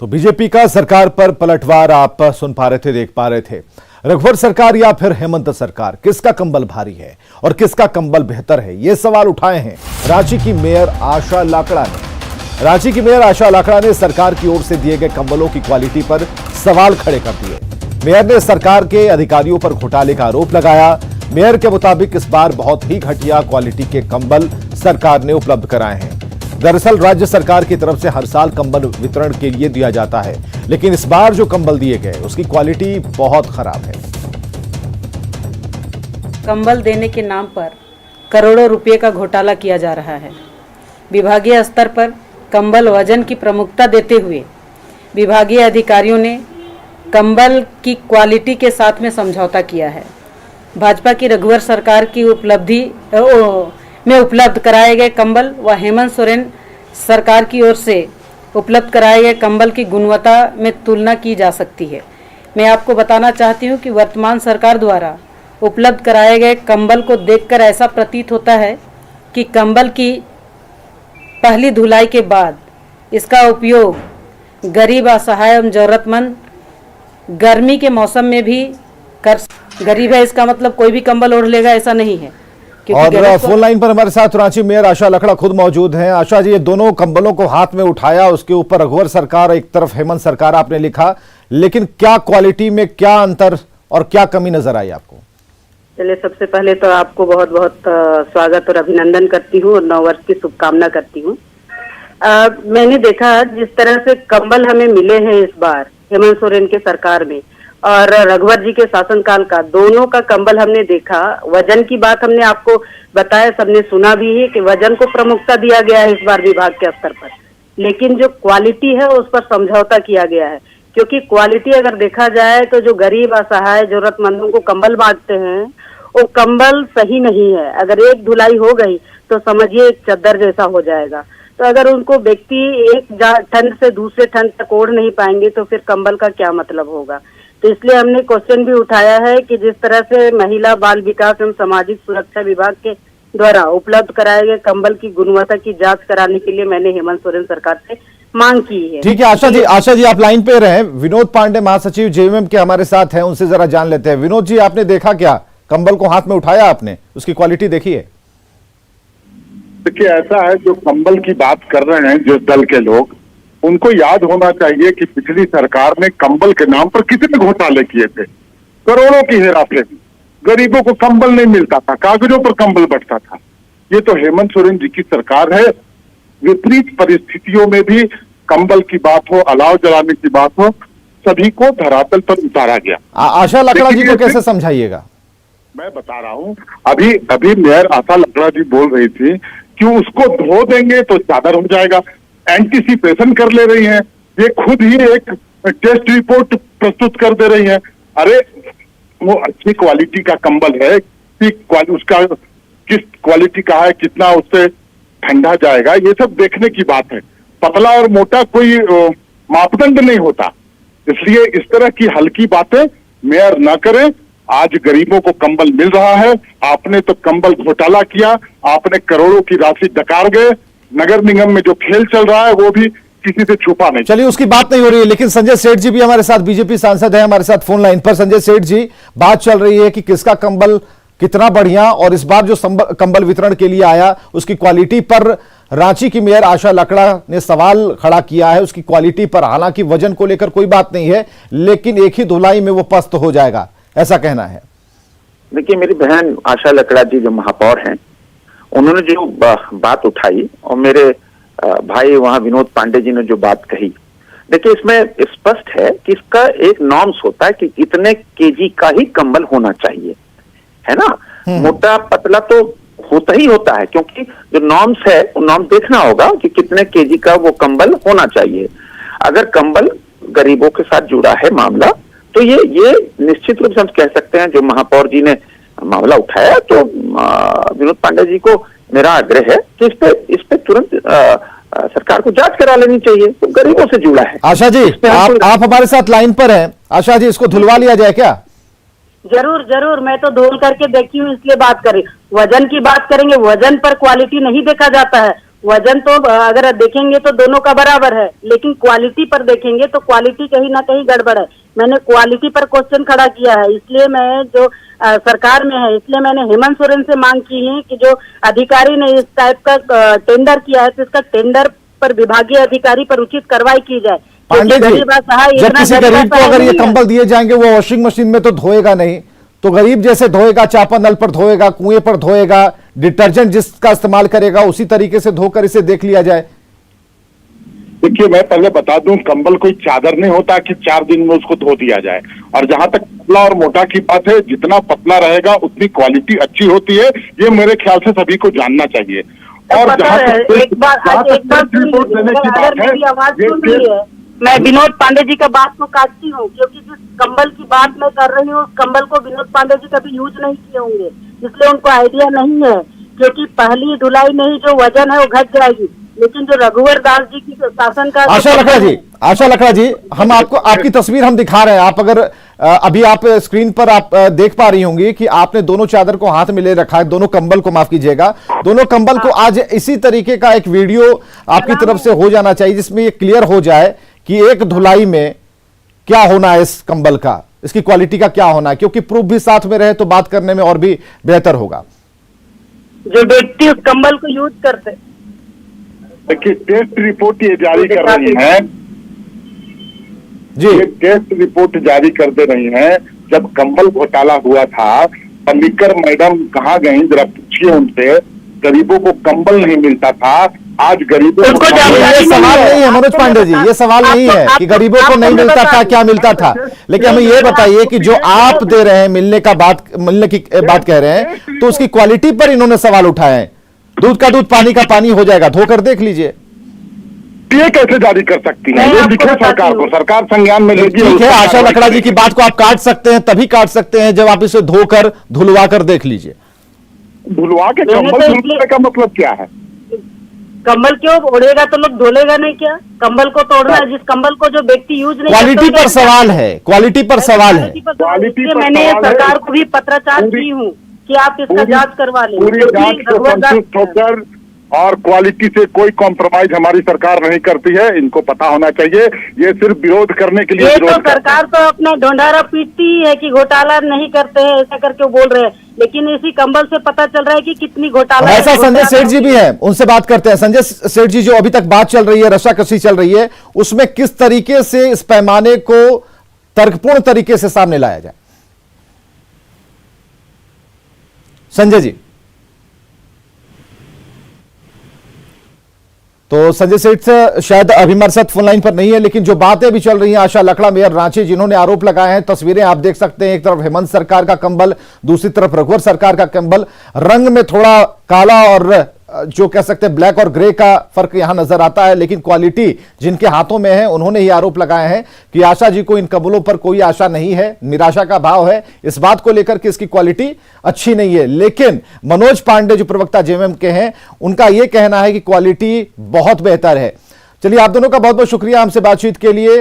तो बीजेपी का सरकार पर पलटवार आप सुन पा रहे थे, देख पा रहे थे। रघुवर सरकार या फिर हेमंत सरकार, किसका कंबल भारी है और किसका कंबल बेहतर है, ये सवाल उठाए हैं रांची की मेयर आशा लाकड़ा ने। रांची की मेयर आशा लाकड़ा ने सरकार की ओर से दिए गए कंबलों की क्वालिटी पर सवाल खड़े कर दिए। मेयर ने सरकार के अधिकारियों पर घोटाले का आरोप लगाया। मेयर के मुताबिक इस बार बहुत ही घटिया क्वालिटी के कंबल सरकार ने उपलब्ध कराए हैं। दरअसल राज्य सरकार की तरफ से हर साल कंबल वितरण के लिए दिया जाता है, लेकिन इस बार जो कंबल दिए गए उसकी क्वालिटी बहुत खराब है। कंबल देने के नाम पर करोड़ों रुपए का घोटाला किया जा रहा है। विभागीय स्तर पर कंबल वजन की प्रमुखता देते हुए विभागीय अधिकारियों ने कंबल की क्वालिटी के साथ में समझौता किया है। भाजपा की रघुवर सरकार की उपलब्धि में उपलब्ध कराए गए कंबल व हेमंत सोरेन सरकार की ओर से उपलब्ध कराए गए कंबल की गुणवत्ता में तुलना की जा सकती है। मैं आपको बताना चाहती हूं कि वर्तमान सरकार द्वारा उपलब्ध कराए गए कंबल को देखकर ऐसा प्रतीत होता है कि कंबल की पहली धुलाई के बाद इसका उपयोग गरीब, असहाय एवं जरूरतमंद गर्मी के मौसम में भी कर। गरीब है इसका मतलब कोई भी कंबल ओढ़ लेगा ऐसा नहीं है। और फोन लाइन पर हमारे साथ रांची मेयर आशा लाकड़ा खुद मौजूद हैं। आशा जी, ये दोनों कंबलों को हाथ में उठाया, उसके ऊपर रघुवर सरकार, एक तरफ हेमंत सरकार आपने लिखा, लेकिन क्या क्वालिटी में क्या अंतर और क्या कमी नजर आई आपको? चलिए, सबसे पहले तो आपको बहुत बहुत स्वागत और अभिनंदन करती हूँ और नववर्ष की शुभकामना करती हूँ। मैंने देखा जिस तरह से कंबल हमें मिले हैं इस बार हेमंत सोरेन के सरकार में और रघुवर जी के शासनकाल का, दोनों का कंबल हमने देखा। वजन की बात हमने आपको बताया, सबने सुना भी है कि वजन को प्रमुखता दिया गया है इस बार विभाग के स्तर पर, लेकिन जो क्वालिटी है उस पर समझौता किया गया है। क्योंकि क्वालिटी अगर देखा जाए तो जो गरीब, असहाय, जरूरतमंदों को कंबल बांटते हैं वो कंबल सही नहीं है। अगर एक धुलाई हो गई तो समझिए एक चद्दर जैसा हो जाएगा। तो अगर उनको व्यक्ति एक ठंड से दूसरे ठंड तक ओढ़ नहीं पाएंगे तो फिर कंबल का क्या मतलब होगा। तो इसलिए हमने क्वेश्चन भी उठाया है कि जिस तरह से महिला, बाल विकास एवं सामाजिक सुरक्षा विभाग के द्वारा उपलब्ध कराए गए कंबल की गुणवत्ता की जांच कराने के लिए मैंने हेमंत सोरेन सरकार से मांग की है। ठीक है आशा जी आप लाइन पे रहे। विनोद पांडे महासचिव जेएमएम के हमारे साथ हैं, उनसे जरा जान लेते हैं। विनोद जी, आपने देखा क्या? कंबल को हाथ में उठाया आपने, उसकी क्वालिटी देखी है? देखिए, ऐसा है, जो कंबल की बात कर रहे हैं जिस दल के लोग, उनको याद होना चाहिए कि पिछली सरकार ने कंबल के नाम पर कितने घोटाले किए थे। करोड़ों की हेराफेरी, गरीबों को कंबल नहीं मिलता था, कागजों पर कंबल बंटता था। ये तो हेमंत सोरेन जी की सरकार है। विपरीत परिस्थितियों में भी कंबल की बात हो, अलाव जलाने की बात हो, सभी को धरातल पर उतारा गया। आशा लाकड़ा जी को कैसे समझाइएगा? मैं बता रहा हूं, अभी मेयर आशा लाकड़ा जी बोल रही थी कि उसको धो देंगे तो चादर हो जाएगा, एंटीसिपेशन कर ले रही हैं। ये खुद ही एक टेस्ट रिपोर्ट प्रस्तुत कर दे रही हैं। अरे वो अच्छी क्वालिटी का कंबल है कि उसका किस क्वालिटी का है, कितना उससे ठंडा जाएगा, ये सब देखने की बात है। पतला और मोटा कोई मापदंड नहीं होता। इसलिए इस तरह की हल्की बातें मेयर न करें। आज गरीबों को कंबल मिल रहा है। आपने तो कंबल घोटाला किया, आपने करोड़ों की राशि डकार गए। नगर निगम में जो खेल चल रहा है वो भी किसी से छुपा नहीं। चलिए, उसकी बात नहीं हो रही है, लेकिन संजय सेठ जी भी हमारे साथ, बीजेपी सांसद है हमारे साथ फोन लाइन पर। संजय सेठ जी, बात चल रही है कि किसका कंबल कितना बढ़िया, और इस बार जो कंबल वितरण के लिए आया उसकी क्वालिटी पर रांची की मेयर आशा लाकड़ा ने सवाल खड़ा किया है, उसकी क्वालिटी पर। हालांकि वजन को लेकर कोई बात नहीं है, लेकिन एक ही धुलाई में वो पस्त हो जाएगा, ऐसा कहना है। देखिए, मेरी बहन आशा लाकड़ा जी जो महापौर हैं, उन्होंने जो बात उठाई और मेरे भाई वहां विनोद पांडे जी ने जो बात कही, देखिए इसमें स्पष्ट है कि इसका एक नॉर्म्स होता है कि इतने केजी का ही कंबल होना चाहिए, है ना। मोटा पतला तो होता ही होता है, क्योंकि जो नॉर्म्स है वो नॉर्म देखना होगा कि कितने केजी का वो कंबल होना चाहिए। अगर कंबल गरीबों के साथ जुड़ा है मामला, तो ये निश्चित रूप से हम कह सकते हैं, जो महापौर जी ने मामला उठाया, तो विनोद पांडे जी को मेरा आग्रह है कि इस पे तुरंत सरकार को जांच करा लेनी चाहिए। तो गरीबों से जुड़ा है। आशा जी, आप हमारे साथ लाइन पर हैं। आशा जी, इसको धुलवा लिया जाए क्या? जरूर जरूर, मैं तो धोल करके देखी हूँ, इसलिए बात करें। वजन की बात करेंगे, वजन पर क्वालिटी नहीं देखा जाता है, वजन तो अगर देखेंगे तो दोनों का बराबर है, लेकिन क्वालिटी पर देखेंगे तो क्वालिटी कहीं ना कहीं गड़बड़ है। मैंने क्वालिटी पर क्वेश्चन खड़ा किया है, इसलिए मैं जो सरकार में है, इसलिए मैंने हेमंत सोरेन से मांग की है कि जो अधिकारी ने इस टाइप का टेंडर किया है तो इसका टेंडर पर विभागीय अधिकारी पर उचित कार्रवाई की जाए। पांडे जी, जब किसी गरीब को अगर ये कंबल दिए जाएंगे वो वॉशिंग मशीन में तो धोएगा नहीं, तो गरीब जैसे धोएगा, चापानल पर धोएगा, कुएं पर धोएगा, डिटर्जेंट जिसका इस्तेमाल करेगा उसी तरीके से धोकर इसे देख लिया जाए। देखिए, मैं पहले बता दूं, कंबल कोई चादर नहीं होता कि 4 दिन में उसको धो दिया जाए। और जहां तक पतला और मोटा की बात है, जितना पतला रहेगा उतनी क्वालिटी अच्छी होती है, ये मेरे ख्याल से सभी को जानना चाहिए। और जहां तक रिपोर्ट देने की बात है, मैं विनोद पांडे जी का बात को काटती हूँ, क्योंकि जिस कंबल की बात मैं कर रही हूँ, उस कंबल को विनोद पांडे जी कभी यूज नहीं किए होंगे, इसलिए उनको आइडिया नहीं है। क्योंकि पहली धुलाई में ही जो वजन है वो घट जाएगी, लेकिन जो रघुवर दास जी की शासन का आशा लकड़ा जी, हम आपको आपकी तस्वीर हम दिखा रहे हैं। आप अगर अभी आप स्क्रीन पर आप देख पा रही होंगी कि आपने दोनों चादर को हाथ में ले रखा है, दोनों कंबल को, माफ कीजिएगा, दोनों कंबल को। आज इसी तरीके का एक वीडियो आपकी तरफ से हो जाना चाहिए जिसमें ये क्लियर हो जाए कि एक धुलाई में क्या होना है, इस कंबल का, इसकी क्वालिटी का क्या होना है, क्योंकि प्रूफ भी साथ में रहे तो बात करने में और भी बेहतर होगा। जो व्यक्ति उस कंबल को यूज करते, देखिए, टेस्ट रिपोर्ट ये जारी कर रही है जी, ये टेस्ट रिपोर्ट जारी कर दे रही हैं। जब कंबल घोटाला हुआ था, पल्लीकर मैडम कहाँ गई, जरा पूछिए उनसे। गरीबों को कंबल नहीं मिलता था, आज गरीबों को ये सवाल नहीं है मनोज पांडे जी, ये सवाल नहीं है कि गरीबों को नहीं मिलता था, क्या मिलता था, लेकिन हमें ये बताइए कि जो आप दे रहे हैं, मिलने की बात कह रहे हैं, तो उसकी क्वालिटी पर इन्होंने सवाल उठाए हैं। दूध का दूध, पानी का पानी हो जाएगा, धोकर देख लीजिए। ये कैसे जारी कर सकती है? ये लिखे सरकार को, सरकार संज्ञान में लेगी। ठीक है, आशा लकड़ा जी की बात को आप काट सकते हैं, तभी काट सकते हैं जब आप इसे धोकर धुलवा कर देख लीजिए। धुलवा के कंबल धुलने का मतलब क्या है? कंबल क्यों ओढ़ेगा तो लोग धुलेगा नहीं क्या? कंबल को तोड़ना है, जिस कंबल को जो व्यक्ति यूज नहीं, क्वालिटी पर सवाल है, क्वालिटी पर सवाल है। मैंने सरकार को भी पत्राचार की हूँ कि आप इसका जांच करवा लें। पूरी जांच से संतुष्ट होकर, और क्वालिटी से कोई कॉम्प्रोमाइज हमारी सरकार नहीं करती है, इनको पता होना चाहिए। ये सिर्फ विरोध करने के लिए ये विरोध तो सरकार तो अपना ढोंढारा पीटती है कि घोटाला नहीं करते हैं, ऐसा करके वो बोल रहे हैं, लेकिन इसी कंबल से पता चल रहा है कि कितनी घोटाला। ऐसा संजय सेठ जी भी है, उनसे बात करते हैं। संजय सेठ जी, जो अभी तक बात चल रही है, रस्साकसी चल रही है, उसमें किस तरीके से इस पैमाने को तर्कपूर्ण तरीके से सामने लाया जाए? संजय जी। तो संजय सेठ से शायद अभी हमारे साथ फोन लाइन पर नहीं है, लेकिन जो बातें भी चल रही हैं, आशा लकड़ा, मेयर रांची, जिन्होंने आरोप लगाए हैं, तस्वीरें आप देख सकते हैं। एक तरफ हेमंत सरकार का कंबल, दूसरी तरफ रघुवर सरकार का कंबल, रंग में थोड़ा काला और जो कह सकते हैं ब्लैक और ग्रे का फर्क यहां नजर आता है, लेकिन क्वालिटी जिनके हाथों में है उन्होंने ही आरोप लगाए हैं कि आशा जी को इन कंबलों पर कोई आशा नहीं है, निराशा का भाव है इस बात को लेकर कि इसकी क्वालिटी अच्छी नहीं है। लेकिन मनोज पांडे जो प्रवक्ता जेएमएम के हैं, उनका यह कहना है कि क्वालिटी बहुत बेहतर है। चलिए, आप दोनों का बहुत बहुत शुक्रिया हमसे बातचीत के लिए।